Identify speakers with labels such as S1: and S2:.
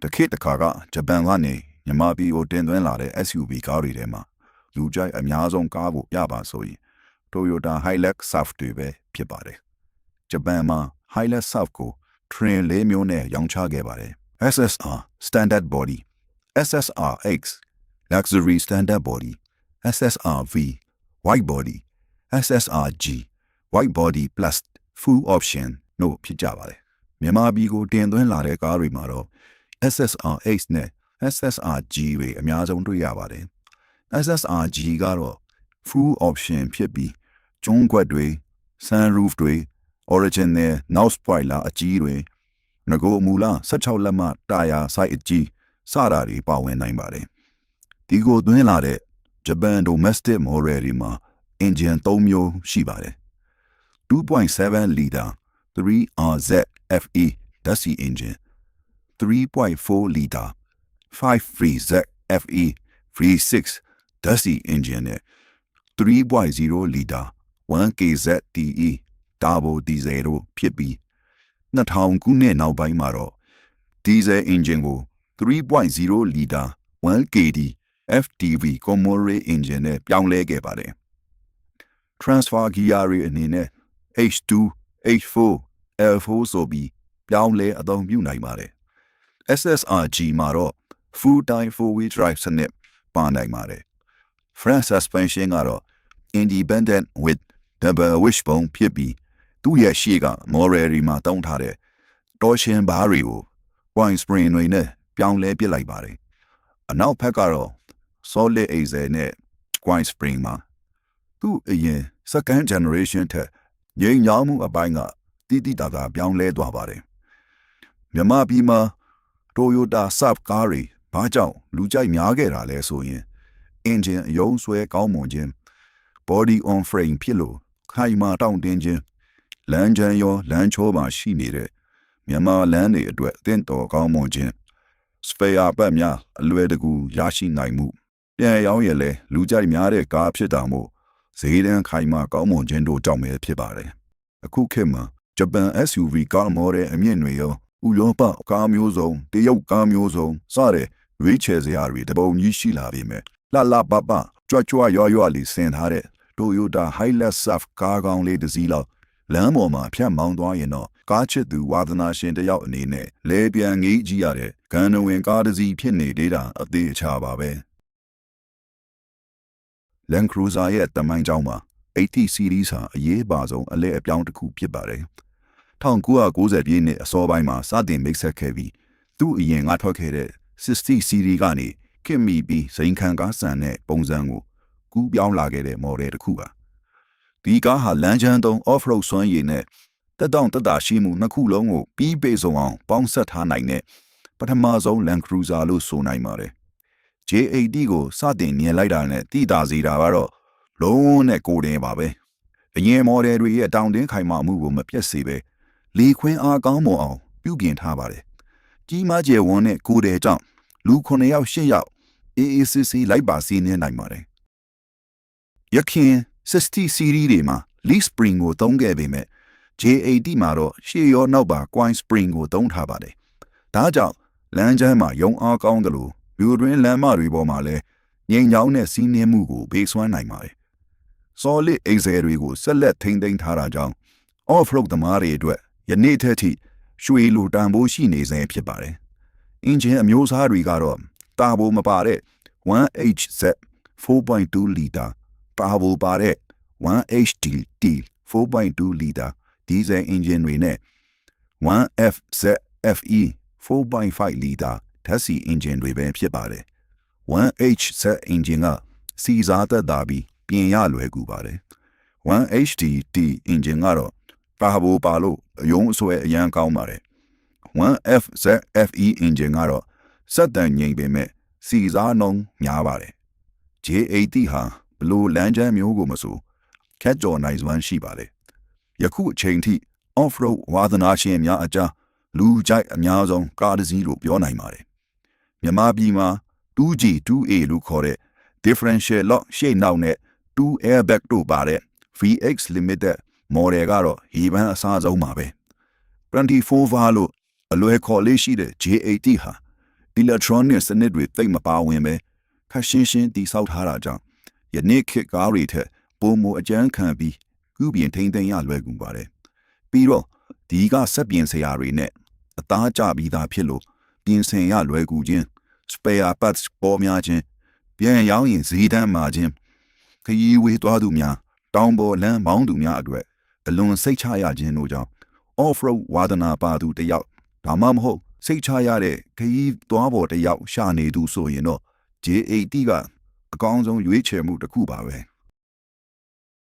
S1: တခေတ်တစ်ခါကဂျပန်ကနေမြန်မာပြည်ကိုတင်သွင်းလာတဲ့ SUV ကားတွေထဲမှာလူကြိုက်အများဆုံးကားကိုပြပါဆိုရင် Toyota Hilux Surf တွေပဲဖြစ်ပါတယ်။ဂျပန်မှာ Hilux Surf ကို train ၄မျိုးနဲ့ရောင်းချခဲ့ပါတယ်။ SSR Standard Body, SSRX Luxury Standard Body, SSRV Wide Body, SSRG Wide Body Plus Full Option တို့ဖြစ်ကြပါတယ်။မြန်မာပြည်ကိုတင်သွင်းလာတဲ့ကားတွေမှာတော့ SSRX နဲ့ SSRG တွေအများဆုံးတွေ့ရပါတယ်။ SSRG ကတော့ Full Option ဖြစ်ပြီးကျုံးခွက်တွေ Sunroof တွေ Original Now Spoiler အကြီးတွေငကိုမူလ16လက်မတာယာ site အကြီးစတာတွေပါဝင်နိုင်ပါတယ်။ဒီကိုသွင်းလာတဲ့ Japan Domestic Model တွေမှာ Engine 3မျိုးရှိပါတယ်။ 2.7 liter 3RZ FE ဓာတ်ဆီ Engine 3.4 liter 5 Freeze FE Freeze 6 ဓာတ်ဆီ Engine နဲ့ 3.0 liter 1KZ TE Turbo Diesel တို့ဖြစ်ပြီး2000ခုနှစ်နောက်ပိုင်းမှာတော့ Diesel Engine ကို 3.0 liter 1KD FTV Comore Engine နဲ့ပြောင်းလဲခဲ့ပါတယ်။ Transfer Gear တွေအနေနဲ့ H2, H4, L4 ဆိုပြီးပြောင်းလဲအသုံးပြုနိုင်ပါတယ်။ SSRG မှာတော့ Full Time 4-wheel drive စနစ်ပါနိုင်ပါတယ်။ Front Suspension ကတော့ Independent with Double Wishbone ဖြစ်ပြီးသူ့ရဲ့ရှေ့က Model တွေမှာတောင်းထားတဲ့ Torsion bar တွေကို Point Spring တွေနဲ့ပြောင်းလဲပစ်လိုက်ပါတယ်။အနောက်ဘက်ကတော့ Solid Axle နဲ့ Point Spring မှာသူ့အရင် Second Generation ထက်ငြိမ်ချောင်းမှုအပိုင်းကတိတိတသာပြောင်းလဲသွားပါတယ်။မြန်မာပြည်မှာ Toyota Surf ကားတွေဘာကြောင့်လူကြိုက်များခဲ့တာလဲဆိုရင် Engine အယုံဆွဲကောင်းမွန်ခြင်း Body on Frame ဖြစ်လို့ခိုင်မာတောင့်တင်းခြင်းလမ်းကြမ်းရောလမ်းချောမှာရှိနေတဲ့မြန်မာလမ်းတွေအတွက်တင့်တော်ကောင်းမွန်ခြင်း Spare ပတ်များအလွယ်တကူရရှိနိုင်မှုပြန်ရောင်းရလဲလူကြိုက်များတဲ့ကားဖြစ်တာမို့ဈေးတန်းခိုင်မာကောင်းမွန်ခြင်းတို့ကြောင့်ပဲဖြစ်ပါတယ်။အခုခေတ်မှာဂျပန် SUV ကားမော်ဒယ်အမြင့်တွေရောဥရောပကားမျိုးစုံတရုတ်ကားမျိုးစုံစတဲ့ရွေးချယ်စရာတွေတပုံကြီးရှိလာပြီမဲ့လှပပကြွရွလေးဆင်ထားတဲ့ Toyota Hilux Surf ကားကောင်းလေးတစ်စီးလောက်လမ်းပေါ်မှာဖြတ်မောင်းသွားရင်တော့ကားချစ်သူဝါသနာရှင်တယောက်အနေနဲ့လဲပြန်ငေးကြည့်ရတဲ့ဂန်နဝင်ကားတစ်စီးဖြစ်နေသေးတာအသေးအချာပါပဲ။ Land Cruiser ရဲ့တမိုင်းကြောင်းမှာ80 series ဟာအရေးပါဆုံးအလဲအပြောင်းတစ်ခုဖြစ်ပါတယ်။1990ပြည့်နှစ်အစောပိုင်းမှာစတင်မိတ်ဆက်ခဲ့ပြီးသူ့အရင်ကထွက်ခဲ့တဲ့60 series ကနေခင်မီပြီးစိန်ခံကားဆန်တဲ့ပုံစံကိုကူးပြောင်းလာခဲ့တဲ့ model တစ်ခုပါ။ဒီကားဟာလမ်းချမ်းသုံး off-road စွမ်းရည်နဲ့တက်တောင့်တက်တာရှိမှုနှစ်ခုလုံးကိုပြီးပေဆုံးအောင်ပေါင်းစပ်ထားနိုင်တဲ့ပထမဆုံး Land Cruiser လို့ဆိုနိုင်ပါတယ်။ J80 ကိုစတင်မြင်လိုက်တာနဲ့တိတာစီတာကတော့လုံးဝနဲ့ကိုယ်တင်ပါပဲ။အရင် model တွေရဲ့တောင်တင်းခိုင်မာမှုကိုမပြတ်စေပဲလေခွင်းအားကောင်းမွန်အောင်ပြုပြင်ထားပါတယ်။ကြီးမားကျယ်ဝန်းတဲ့ကိုယ်တယ်ကြောင့်လူ9ယောက်10ယောက်အေးအေးဆေးဆေးလိုက်ပါစီးနှင်းနိုင်ပါတယ်။ရခင်60 series တွေမှာ leaf spring ကိုသုံးခဲ့ပေမဲ့ J80 မှာတော့ရှေ့ရောနောက်ပါ coin spring ကိုသုံးထားပါတယ်။ဒါကြောင့်လမ်းကျမ်းမှာရုံအားကောင်းတယ်လို့မြို့တွင်းလမ်းမတွေပေါ်မှာလည်းငြိမ်ချောင်းနဲ့စီးနှင်းမှုကိုဘေးဆွမ်းနိုင်ပါတယ်။ Solid Axle တွေကိုဆက်လက်ထိန်းသိမ်းထားတာကြောင့် off-road သမားတွေအတွက်ယနေ့ထက်ထိရွှေလိုတန်ဖိုးရှိနေစေဖြစ်ပါတယ်။ Engine အမျိုးအစားတွေကတော့တာဘိုမပါတဲ့ 1HZ 4.2 liter တာဘိုပါတဲ့ 1HDT 4.2 liter diesel engine တွေနဲ့ 1FZFE 4.5 liter ဓာတ်ဆီ engine တွေပဲဖြစ်ပါတယ်။ 1HZ engine ကစီစားသက်သာပြီးပြင်ရလွယ်ကူပါတယ်။ 1HDT engine ကတော့တာဘိုပါလို့အယုံအဆွဲအရန်ကောင်းပါတယ်။ 1FZFE engine ကတော့စက်တန်ငြိမ်ပေမဲ့စီစားနှုန်းများပါတယ်။ J80 ဟာဘလို့လမ်းကျမ်းမျိုးကိုမဆိုခက်ကြော်နိုင်စွမ်းရှိပါတယ်။ယခုအချိန်ထိ off-road ဝါသနာရှင်များအကြားလူကြိုက်အများဆုံးကားတစ်စီးလို့ပြောနိုင်ပါတယ်။မြန်မာပြည်မှာ 2G 2A လို့ခေါ်တဲ့ differential lock ရှေ့နောက်နဲ့2 airbag တို့ပါတဲ့ VX Limited model ကတော့ရေပန်းအစားဆုံးပါပဲ။24 var လို့အလွယ်ခေါ်လေးရှိတဲ့ J80 ဟာ electronic စနစ်တွေသိမ့်မပါဝင်ပဲခက်ရှင်းရှင်းတိဆောက်ထားတာကြောင့်ယနေ့ခေတ်ကားတွေထက်ပုံမအကျန်းခံပြီးကုပြင်ထိမ့်သိမ်းရလွယ်ကူပါတယ်ပြီးတော့ဒီကစက်ပြင်စရာတွေနဲ့အသားကျပြီးသားဖြစ်လို့ပြင်ဆင်ရလွယ်ကူခြင်း spare parts ပေါ်များခြင်းပြန်ရောင်းရင်ဈေးတန်းမှာခြင်းခရီးဝေးသွားသူများတောင်ပေါ်လမ်းမောင်းသူများအတွက်အလွန်စိတ်ချရခြင်းတို့ကြောင့် off-road ဝါဒနာပါသူတယောက်ဒါမှမဟုတ်စိတ်ချရတဲ့ခရီးသွားပေါ်တယောက်ရှာနေသူဆိုရင်တော့ J80 ကအကောင်းဆုံးရွေးချယ်မှုတစ်ခုပါပဲ